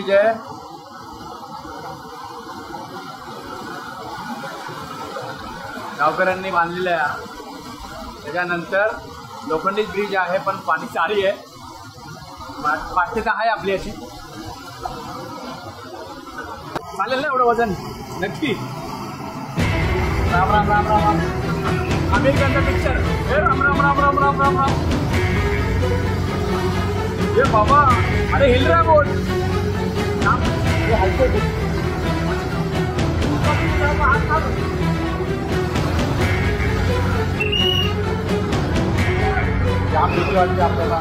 Bridge आहे. गावकऱ्यांनी बांधलेला आहे. त्याच्यानंतर लोखंडी ब्रिज आहे पण पाणी सारी आहे. पाठ्यता आहे आपली अशी. चालेल ना एवढं वजन नक्की. राम राम राम राम राम. आमिर खानचा पिक्चर. हे राम राम राम राम राम राम राम. ये बाबा अरे हिल रहा बोट. ये हलके जाम भीती वाटते आपल्याला.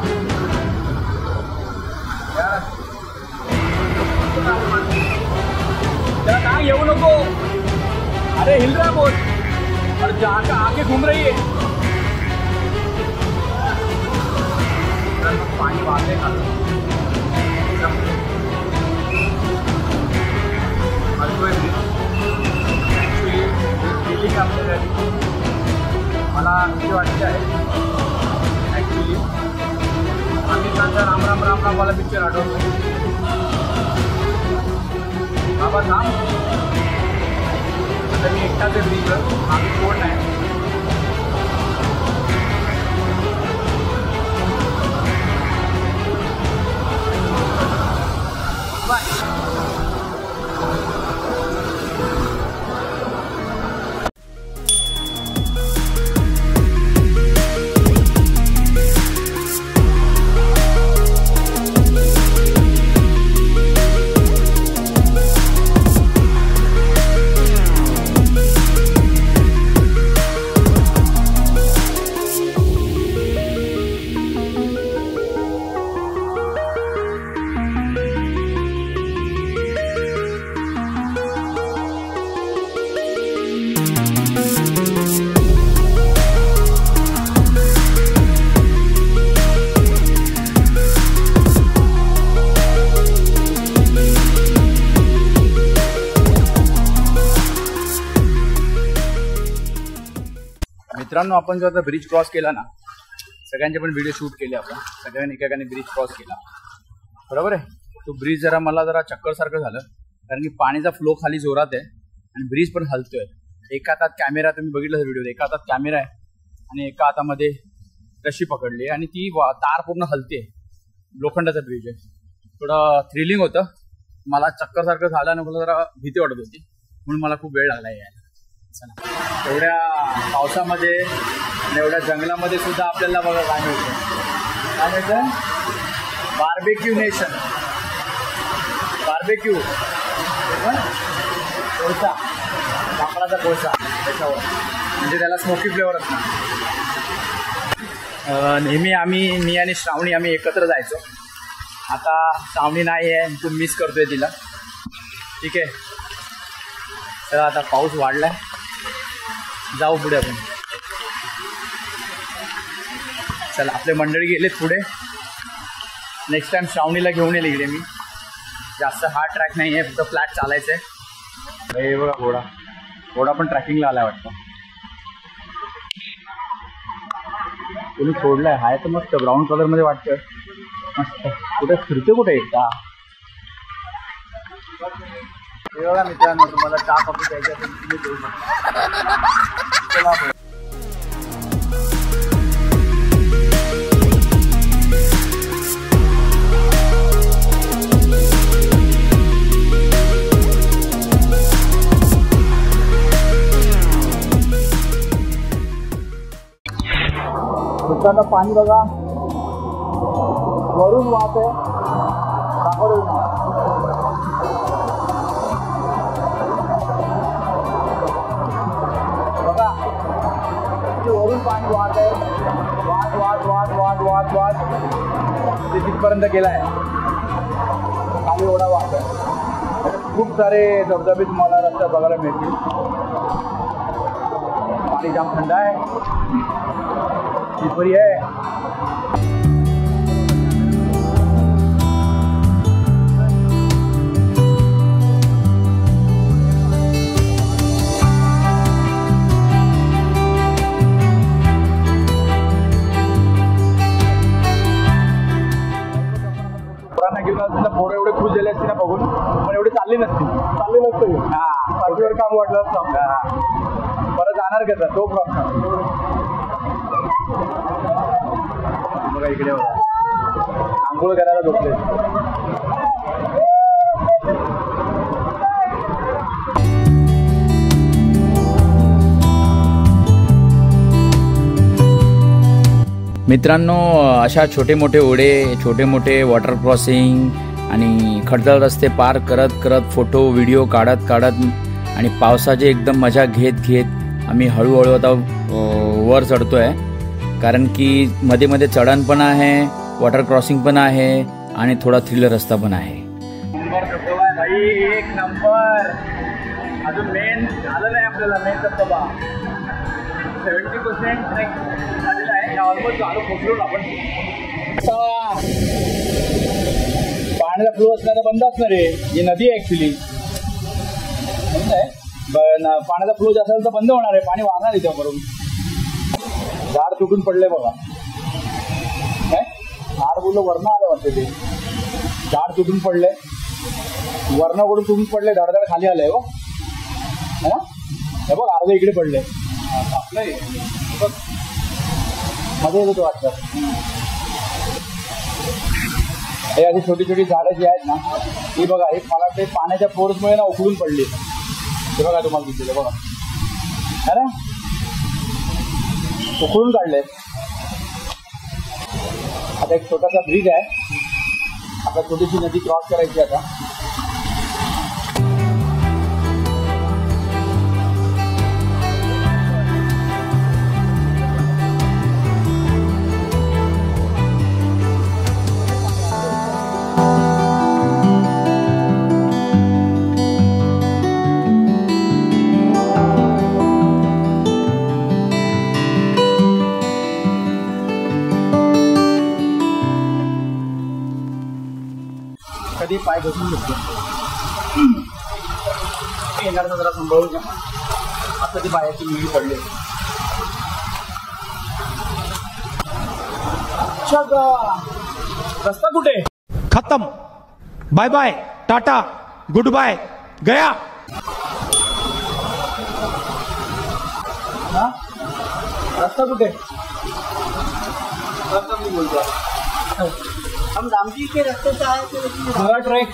त्याला काय येऊ नको. अरे हिल रहा बोट और जहाँ आगे घूम रही है. पानी वाले का ॲक्च्युली आपल्यासाठी मला किती वाटते आहे. ॲक्च्युली आमिर खानचा राम राम राम राम वाला पिक्चर आठवतो. बाबा थांब. आता मी एकटाच आहे ब्रिजवर. आम्ही कोण नाही. मित्रांनो, आपण जो आता ब्रिज क्रॉस केला ना, सगळ्यांचे पण व्हिडिओ शूट केले आपण. सगळ्यांनी एकेकाने ब्रिज क्रॉस केला, बरोबर आहे. तो ब्रिज मला जरा चक्कर सारखं झालं, कारण की पाण्याचा फ्लो खाली जोरात आहे आणि ब्रिज पण हलतोय. एका हातात कॅमेरा, तुम्ही बघितलं व्हिडिओ, एका हातात कॅमेरा आहे आणि एका हातामध्ये रशी पकडली आणि ती तार पूर्ण हलते. लोखंडाचा ब्रिज आहे. थोडं थ्रिलिंग होतं. मला चक्कर सारखं झालं आणि मला जरा भीती वाटत होती, म्हणून मला खूप वेळ लागला यायला. एवढ्या पावसामध्ये आणि एवढ्या जंगलामध्ये सुद्धा आपल्याला बघा काय मिळतं. काय मिळतं? Barbecue nation. बार्बेक्यू कोळसा, लाकडाचा कोळसा त्याच्यावर, म्हणजे त्याला स्मोकी फ्लेवर असणार. नेहमी मी आणि श्रावणी आम्ही एकत्र जायचो. आता श्रावणी नाही आहे, खूप मिस करतोय तिला. ठीक आहे, तर आता पाऊस वाढलाय, जाऊ पुढे आपण. चला, आपले मंडळी गेलेत पुढे. नेक्स्ट टाइम श्रावणीला घेऊन येईल इकडे मी. जास्त हार्ड ट्रॅक नाही आहे, फक्त फ्लॅट चालायचं आहे. हे बघा, घोडा पण ट्रॅकिंगला आलाय वाटतं. कोणी सोडलाय, हाय तर मस्त ब्राऊन कलरमध्ये वाटतं. मस्त. कुठे फिरते, कुठे एकटा. हे बघा मित्रांनो, तुम्हाला चहा कॉफी द्यायची असेल तुम्ही देऊ शकता. चला मित्रांनो, पाणी बघा वरून वाहत आहे. बघा, वरून पाणी वाहत आहे. वाट ते तिथपर्यंत गेला आहे. खाली एवढा वाहत आहे. खूप सारे धबधबे तुम्हाला रस्त्यात बघायला मिळतील. पाणी जाम थंड आहे. टिपरी आहे. पोरं एवढे खुश झाले असते ना बघून, पण एवढी चालली नसती. हा, पाठीवर काम वाटलं असतं. परत जाणार कसं तो प्रॉब्लेम. बघा इकडे आंघोळ करायला झोपले. मित्रांनो, अशा छोटे मोठे ओढे, छोटे मोठे वॉटर क्रॉसिंग आणि खडतर रस्ते पार करत करत फोटो व्हिडिओ काढत आणि पावसाची एकदम मजा घेत आम्ही हळूहळू आता वर चढतो आहे. कारण की मध्ये मध्ये चढण पण आहे, वॉटर क्रॉसिंग पण आहे आणि थोडा थ्रिलर रस्ता पण आहे. एक नंबर. अजून मेन झालं नाही आपल्याला. मेन धबधबा 70% ट्रेक झालेला आहे. ऑलमोस्ट झालो, पोचलो आपण. पाण्याचा फ्लो असणार बंद असणार आहे. ही नदी आहे ऍक्च्युली. पाण्याचा फ्लो जास्त असेल तर बंद होणार आहे, पाणी वाहणार इथे करून. झाड तुटून पडले बघा. काय झाड बोललो वरण आलं वाटतं ते. झाड तुटून पडले, वरणाकडून तुटून पडले, धडधड खाली आलंय हो. है ना, हे बघ अर्ध इकडे पडले. आपलं मध्ये येतो वाटतं. हे अशी छोटी छोटी झाडं जी आहेत ना, ही बघा, हे मला ते पाण्याच्या फोर्समुळे ना उखडून पडली. हे बघा तुम्हाला दिसले बघा, है ना, उखडून काढले. आता एक छोटासा ब्रिज आहे. आता छोटीशी नदी क्रॉस करायची आता. कधी पाय घसरून घेतो. येणार जरा सांभाळून घ्या. आता ती पायाची मिळी पडली. रस्ता कुठे? खत्म. Bye bye, tata, good bye, गया. हा, रस्ता कुठे? रस्ता मी बोलतो. हम रामजी के रास्ते से आए थे, लेकिन खरा ट्रॅक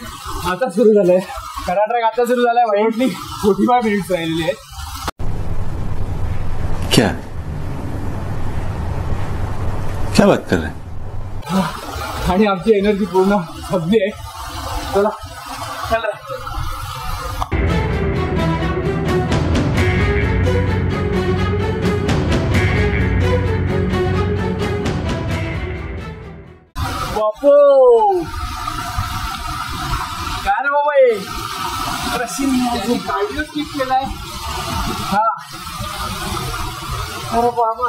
आता सुरू झालाय. खरा ट्रॅक आता सुरू झालाय. वाईटली 45 मिनिट्स राहिलेली आहेत. क्या बात कर रहे हैं? आणि आमची एनर्जी पूर्ण संपली आहे. चला चला. बापू काय रे बाबा, हे कार्डिओ स्किप केलाय. हा, अरे बाबा,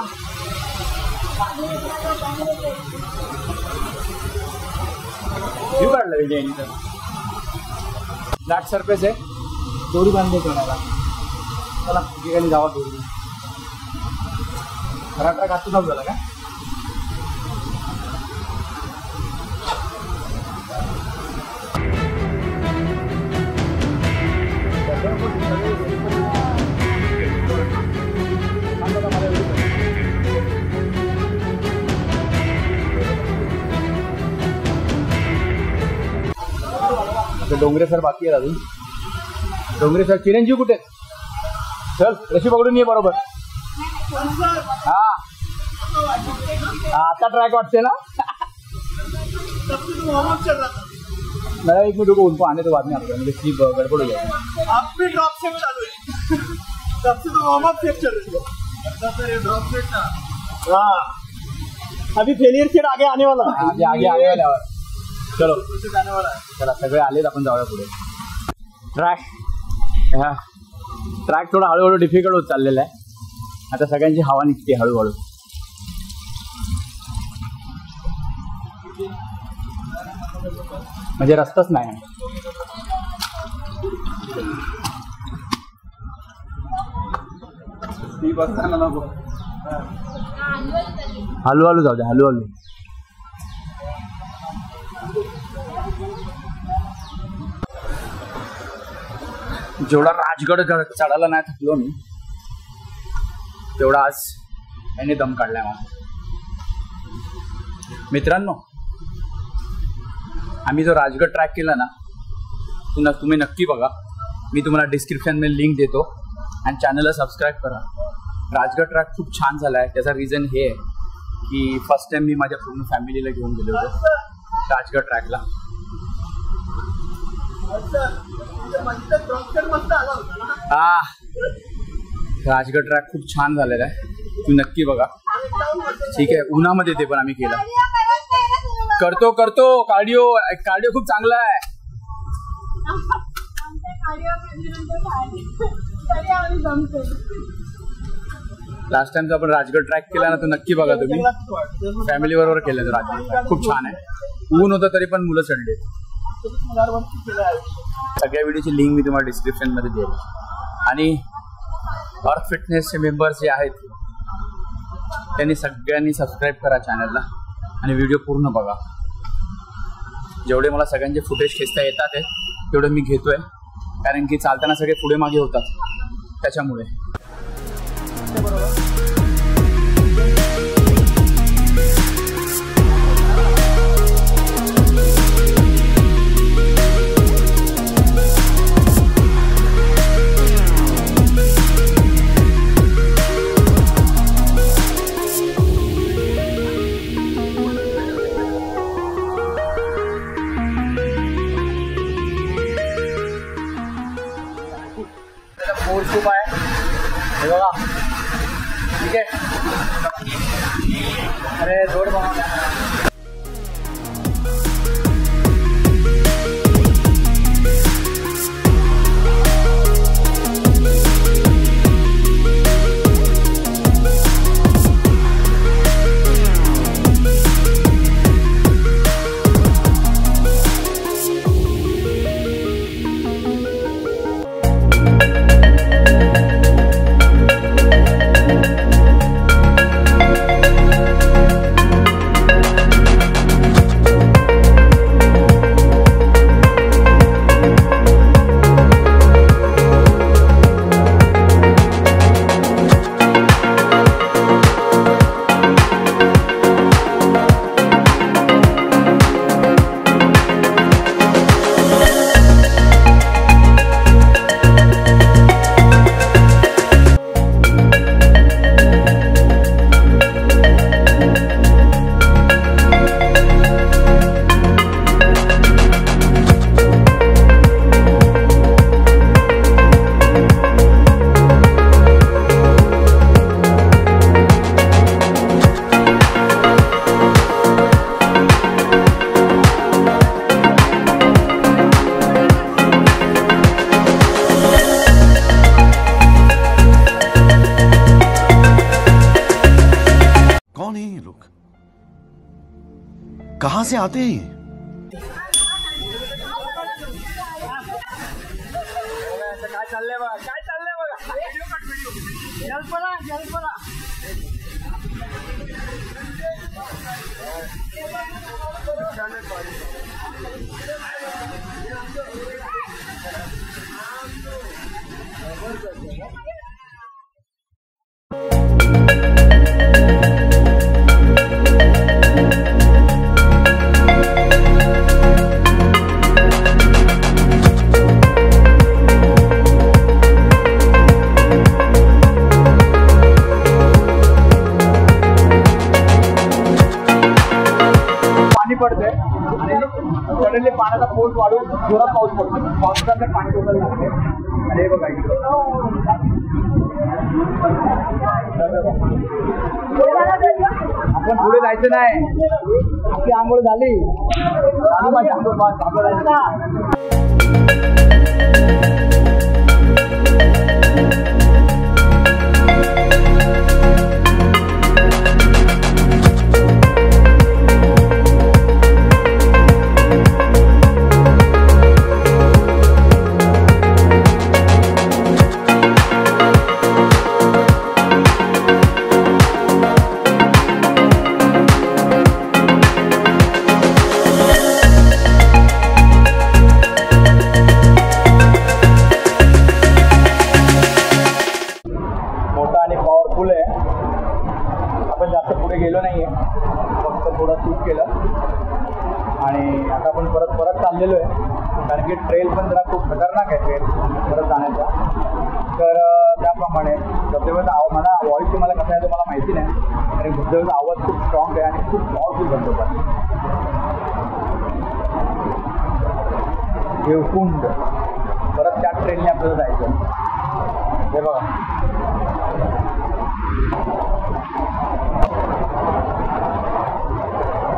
व्ह्यू काढला विजयनी. फ्लॅट सरफेस आहे. दोरी बांधली कोणाला. चला ठिकाणी जावा. दोरी खरा ट्रॅक आता चालू झाला का? डोंगरे सर बाकी आहे अजून. डोंगरे सर, चिरंजीव कुठे? चल रशी पकडून ये बरोबर. हा, आता ट्रॅक वाटते ना. मला एक मिनिट ऊन पाहणे तो बाद में आता म्हणजे स्लीप गडबड हो जाएगी. आप भी ड्रॉप सेट चालू है. तब से तो वार्म अप सेट चल रही है. ड्रॉप सेट ना. हाँ, अभी फेलियर सेट आगे आने वाला है. आगे आगे वाला. चलो जाने वाला है. चला सगळे आलेत, आपण जाऊया पुढे. ट्रॅक थोडा हळूहळू डिफिकल्ट होत चाललेला आहे. आता सगळ्यांची हवा निघते हळूहळू. म्हणजे रस्ताच नाही. हळूहळू जाऊ द्या, हळूहळू. जेवढा राजगड चढायला नाही थकलो मी, तेवढा आज यांनी दम काढलाय माझा. मित्रांनो, आम्ही जो राजगड ट्रॅक केला ना, तुम्ही नक्की बघा. मी तुम्हाला डिस्क्रिप्शनमध्ये लिंक देतो आणि चॅनलला सबस्क्राईब करा. राजगड ट्रॅक खूप छान झाला आहे. त्याचा रिझन हे आहे की फर्स्ट टाइम मी माझ्या पूर्ण फॅमिलीला घेऊन गेलो होतो राजगड ट्रॅकला. हा, राजगड ट्रॅक खूप छान झालेला आहे. तुम्ही नक्की बघा. ठीक आहे, उन्हामध्ये ते पण आम्ही केला. करतो कार्डिओ खूप चांगला आहे. लास्ट टाइमचा आपण राजगड ट्रॅक केला ना, तो नक्की बघा तुम्ही. फॅमिली बरोबर केलं राजगड ट्रॅक, खूप छान आहे. ऊन होतं तरी पण मुलं चढले. सगळ्या व्हिडिओची लिंक मी तुम्हाला डिस्क्रिप्शन मध्ये देईल. आणि अर्थ फिटनेसचे मेंबर्स जे आहेत त्यांनी सगळ्यांनी सबस्क्राईब करा चॅनलला आणि व्हिडिओ पूर्ण बघा. जेवढे मला सगळ्यांचे फुटेज खेचता येतात तेवढे मी घेतोय, कारण की चालताना सगळे पुढे मागे होतात त्याच्यामुळे. खूप आहे हे बघा. ठीक आहे, अरे जोड बघा. कौन है ये लोग, कहां से आते हैं ये? काय चाललंय बघा. जलपला. पाणी पडतंय आणि सडनली पाण्याचा फोर्स वाढून जोरात पाऊस पडतो. पावसाचं पाणी टोकल लागते. आणि बघा आपण पुढे जायचं नाही. आपली आंघोळ झाली. कारण की ट्रेल पण जरा खूप खतरनाक आहे ट्रेल परत जाण्याचा. तर त्याप्रमाणे धबधब्याचा आवाज मला व्हॉइस तुम्हाला कसा आहे तो मला माहिती नाही, आणि धबधब्याचा आवाज खूप स्ट्रॉंग आहे आणि खूप पॉवरफुल धबधबा. देवकुंड परत त्या ट्रेनने आपल्याला जायचं. हे बघा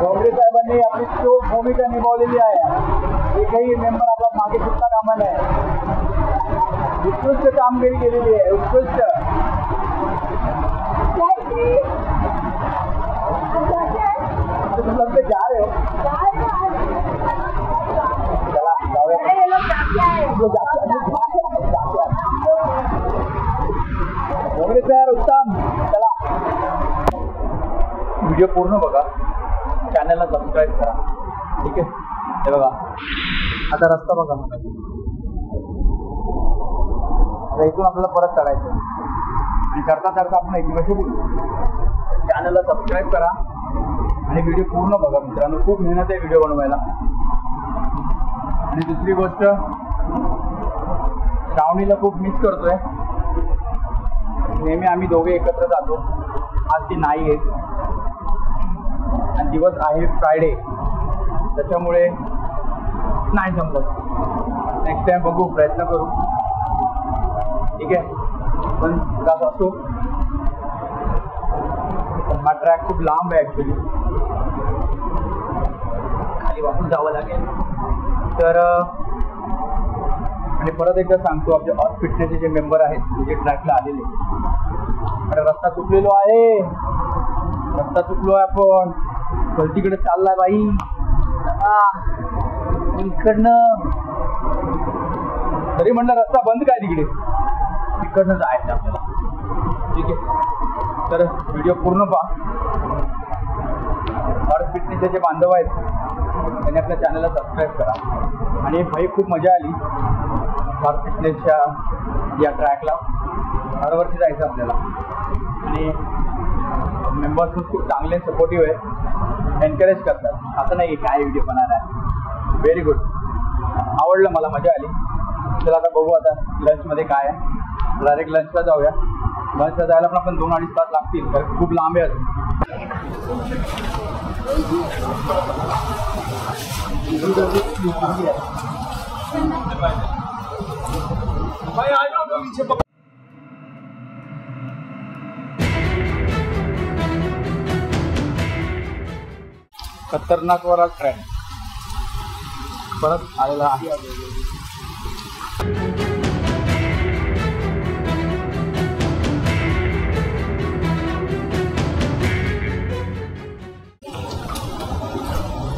गौरी साहेबांनी आपली चोख भूमिका निभावलेली आहे. एकही मेंबर आपला मागे सुद्धा कामा नाही. उत्कृष्ट कामगिरी केलेली आहे. उत्कृष्ट. तुम जा रहे हो? चला गौरी सर उत्तम. चला व्हिडिओ पूर्ण बघा, चॅनलला सबस्क्राईब करा. ठीक आहे. हे बघा आता रस्ता बघा. आता इथून आपल्याला परत चढायचं आणि चढता चढता आपण एकमेकांशी बोलू. चॅनलला सबस्क्राईब करा आणि व्हिडिओ पूर्ण बघा मित्रांनो. खूप मेहनत आहे व्हिडिओ बनवायला. आणि दुसरी गोष्ट, श्रावणीला खूप मिस करतोय. नेहमी आम्ही दोघे एकत्र जातो. आज ती नाही आहे आणि दिवस आहे फ्रायडे, त्याच्यामुळे नाही जमत. नेक्स्ट टाइम बघू, प्रयत्न करू. ठीक आहे. पण जात असतो. हा ट्रॅक खूप लांब आहे ॲक्च्युली, खाली वापरून जावं लागेल. तर आणि परत एकदा सांगतो, आपले ऑफ फिटनेसचे जे मेंबर आहेत जे ट्रॅकला आलेले, अरे रस्ता चुकलेलो आहे. रस्ता चुकलो आहे आपण. गलतीकडे चाललाय बाई. इकडनं तरी म्हणलं रस्ता बंद काय तिकडे, तिकडनं जायचं आपल्याला. ठीक आहे. तर व्हिडिओ पूर्ण पहा. ऑफ फिटनेसचे जे बांधव आहेत त्यांनी आपल्या चॅनलला सबस्क्राईब करा. आणि भाई खूप मजा आली ऑफ फिटनेसच्या या ट्रॅकला. हरवरती जायचं आपल्याला. आणि मेंबर्स पण खूप चांगले सपोर्टिव्ह आहे, एनकरेज करतात. असं नाही काय व्हिडिओ बनणार आहे. Very good. आवडलं मला, मजा आली. चला आता बघू आता लंचमध्ये काय आहे. डायरेक्ट लंचला जाऊया. लंचला जायला पण आपण 2-2.5 तास लागतील, तर खूप लांब आहे अजून. खतरनाक वाला ट्रेन परत आलेला आहे.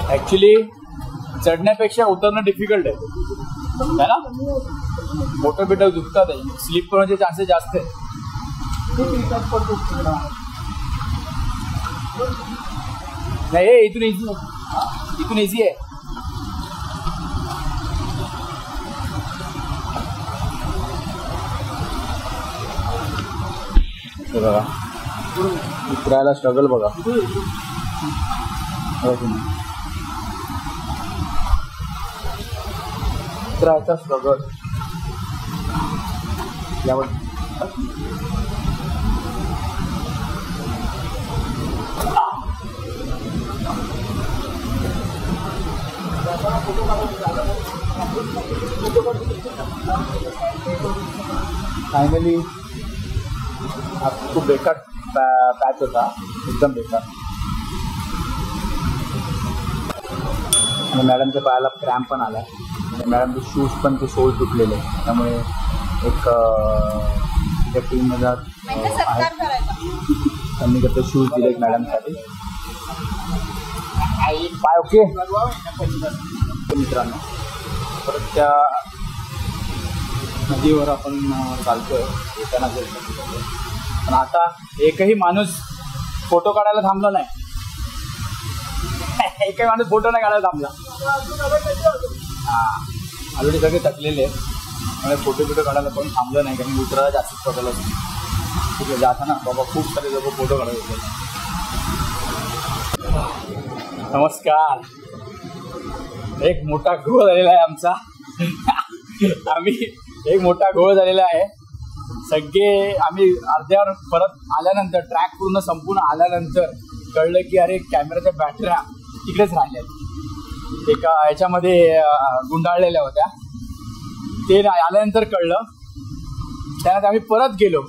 ॲक्च्युली चढण्यापेक्षा उतरणं डिफिकल्ट आहे ना. मोठं बिटं दुखतात आहे. स्लिप होण्याचे चान्सेस जास्त आहेत. नाही इथून इझी, इथून इझी आहे. बघा उतरायला स्ट्रगल बघा. उतरायचा स्ट्रगल यावर. फायनली खूप बेकार पॅच होता, एकदम बेकार. आणि मॅडमच्या पायाला क्रॅम्प पण आला. आणि मॅडमचे शूज पण ते सोल तुटलेले, त्यामुळे एक त्या टीममध्ये त्यांनी कसं शूज दिले मॅडमसाठी. पाय ओके मित्रांनो. परत त्या नदीवर आपण चालतोय येताना. पण आता एकही माणूस फोटो काढायला थांबला नाही. एकही माणूस फोटो नाही काढायला थांबला. हां ऑलरेडी सगळे थकलेले आहेत, त्यामुळे फोटो काढायला पण थांबलं नाही, कारण उतरायला जास्त स्ट्रगल असतो. ठीक आहे. जाताना बाबा खूप सारे लोक फोटो काढत होते. नमस्कार. एक मोठा ग्रुप झालेला आहे आमचा. आम्ही एक मोठा घोळ झालेला आहे. सगळे आम्ही अर्ध्यावर परत आल्यानंतर ट्रॅक पूर्ण संपून आल्यानंतर कळलं की अरे कॅमेराच्या बॅटऱ्या तिकडेच राहिल्यात, एका ह्याच्यामध्ये गुंडाळलेल्या होत्या. ते आल्यानंतर कळलं. त्यानंतर आम्ही परत गेलो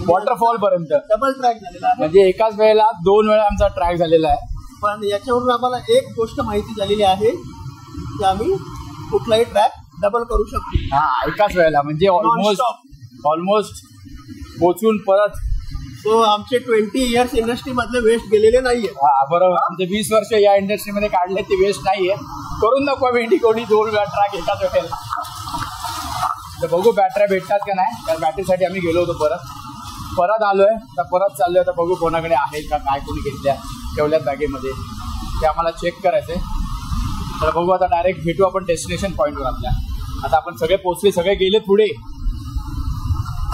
वॉटरफॉल पर्यंत. डबल ट्रॅक झालेला आहे. म्हणजे एकाच वेळेला 2 वेळा आमचा ट्रॅक झालेला आहे. पण याच्यावरून आम्हाला एक गोष्ट माहिती झालेली आहे की आम्ही कुठलाही ट्रॅक डबल करू शकतो. हा, एकाच वेळेला म्हणजे ऑलमोस्ट पोचून परत. सो आमचे 20 इयर्स इंडस्ट्री मधले वेस्ट गेलेले नाहीये. हा बरोबर. आमचे 20 वर्ष या इंडस्ट्रीमध्ये काढले ते वेस्ट नाहीये. करून दाखवा भेंडी कोणी 2 वेळा ट्रॅक एकाच वेळेला. तर बघू बॅटऱ्या भेटतात का नाही. त्या बॅटरीसाठी आम्ही गेलो होतो. परत आलोय. तर परत चाललोय. आता बघू कोणाकडे आहेत का काय, कोणी घेतल्या ठेवल्यात बॅगेमध्ये ते आम्हाला चेक करायचंय. तर बघू आता डायरेक्ट भेटू आपण डेस्टिनेशन पॉईंटवर आपल्या. आता आपण सगळे पोचले, सगळे गेले पुढे.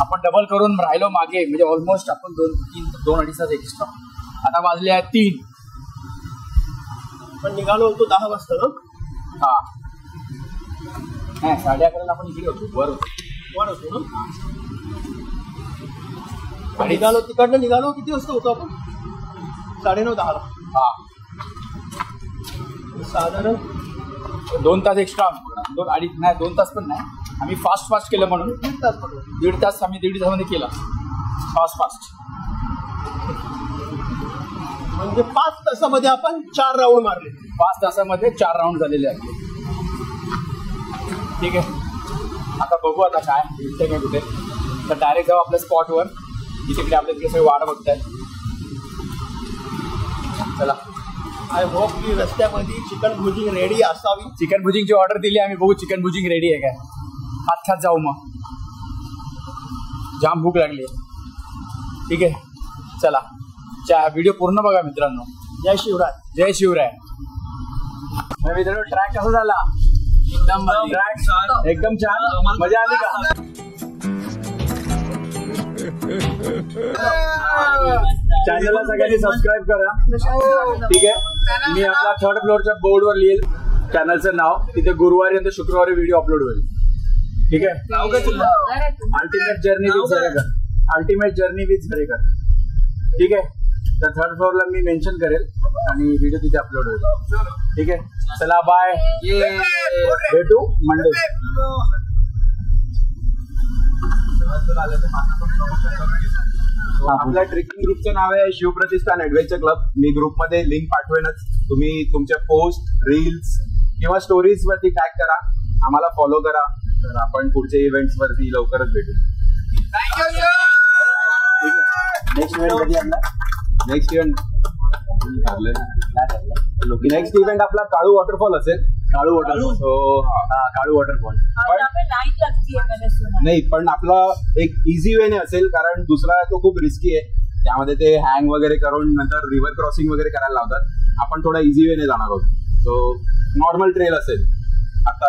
आपण डबल करून राहिलो मागे. म्हणजे ऑलमोस्ट आपण 2-2.5 तास एक्स्ट्रा. आता वाजले आहेत 3. पण निघालो होतो 10 वाजता ना. हा नाही 11:30 आपण इकडे होतो. वर होतो ना. निघालो तिकडनं निघालो किती वाजता होतो आपण? 9:30-10. हा साधारण 2 तास एक्स्ट्रा. 2 तास पण नाही. आम्ही फास्ट केलं म्हणून 1.5 तास पडलो. 1.5 तास आम्ही 1.5 तासामध्ये केला फास्ट. म्हणजे 5 तासामध्ये आपण 4 राऊंड मारले. 5 तासामध्ये 4 राऊंड झालेले आहेत. ठीक आहे. आता बघू आता काय भेटते काय कुठे. तर डायरेक्ट जाऊ आपल्या स्पॉटवर. तिकडे आपल्या तिकडे सगळे वाट बघतायत. चला. आय होप की रस्त्यामध्ये चिकन भुजिंग रेडी असावी. चिकन भुजिंगची ऑर्डर दिली आम्ही. बघू चिकन भुजिंग रेडी आहे काय. खात जाऊ मग. जाम भूक लागली आहे. ठीक आहे चला. व्हिडिओ पूर्ण बघा मित्रांनो. जय शिवराय. जय शिवराय. मित्रांनो ट्रॅक कसा झाला? एकदम छान. मजा आली का? चॅनलला सगळ्यांनी सबस्क्राईब करा. ठीक आहे. मी आपला 3rd फ्लोअरच्या बोर्डवर लिहिल चॅनलचं नाव. तिथे गुरुवारी आणि शुक्रवारी व्हिडिओ अपलोड होईल. ठीक आहे. Ultimate journey with Zarekar. Ultimate journey with Zarekar. ठीक आहे. तर 3rd फ्लोअरला मी मेन्शन करेल आणि व्हिडिओ तिथे अपलोड होईल. ठीक आहे. चला बाय. भेटू मंडे. आपल्या ट्रेकिंग ग्रुपचं नाव आहे शिवप्रतिष्ठान ऍडव्हेंचर क्लब. मी ग्रुपमध्ये लिंक पाठवेनच. तुम्ही तुमच्या पोस्ट, रील्स किंवा स्टोरीज वरती टॅग करा. आम्हाला फॉलो करा. तर आपण पुढच्या इव्हेंट्स वरती लवकरच भेटू. नेक्स्ट इव्हेंट कधी आणला? नेक्स्ट इव्हेंट आपला काळू वॉटरफॉल असेल. काळू वॉटरफॉल. काळू वॉटरफॉल. नाही पण आपला एक इझी वेने असेल. कारण दुसरा तो खूप रिस्की आहे. त्यामध्ये ते हँग वगैरे करून नंतर रिव्हर क्रॉसिंग वगैरे करायला लावतात. आपण थोडा इझी वेने जाणार आहोत. सो नॉर्मल ट्रेल असेल. आता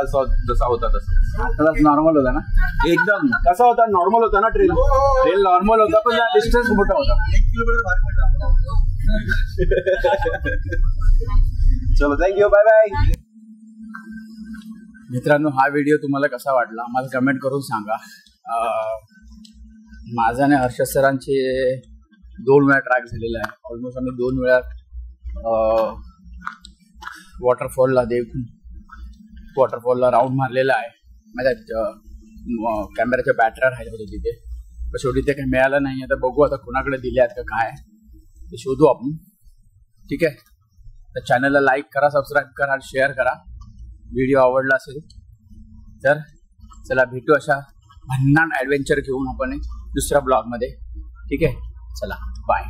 जसा होता तसा. आता नॉर्मल होता ना एकदम. कसा होता? नॉर्मल होता ना ट्रेल. ट्रेल नॉर्मल होता पण डिस्टन्स मोठा होता. 1 किलोमीटर बाहेर पडला. चलो थँक्यू. Bye bye. मित्रांनो हा व्हिडिओ तुम्हाला कसा वाटला मला कमेंट करून सांगा. माझा आणि हर्षद सरांचे 2 वेळा ट्रॅक झालेला आहे. ऑलमोस्ट आम्ही 2 वेळा वॉटरफॉलला राऊंड मारलेला आहे. माझ्या कॅमेऱ्याच्या बॅटऱ्या राहिल्या होत्या तिथे. पण शेवटी ते काही मिळालं नाही. आता बघू आता कोणाकडे दिले आहेत का काय ते शोधू आपण. ठीक आहे. तर चॅनलला लाईक करा, सबस्क्राईब करा आणि शेअर करा. व्हिडिओ आवडला असेल तर चला भेटू अशा भन्नाट ॲडव्हेंचर घेऊन आपण दुसऱ्या ब्लॉगमध्ये. ठीक आहे. चला बाय.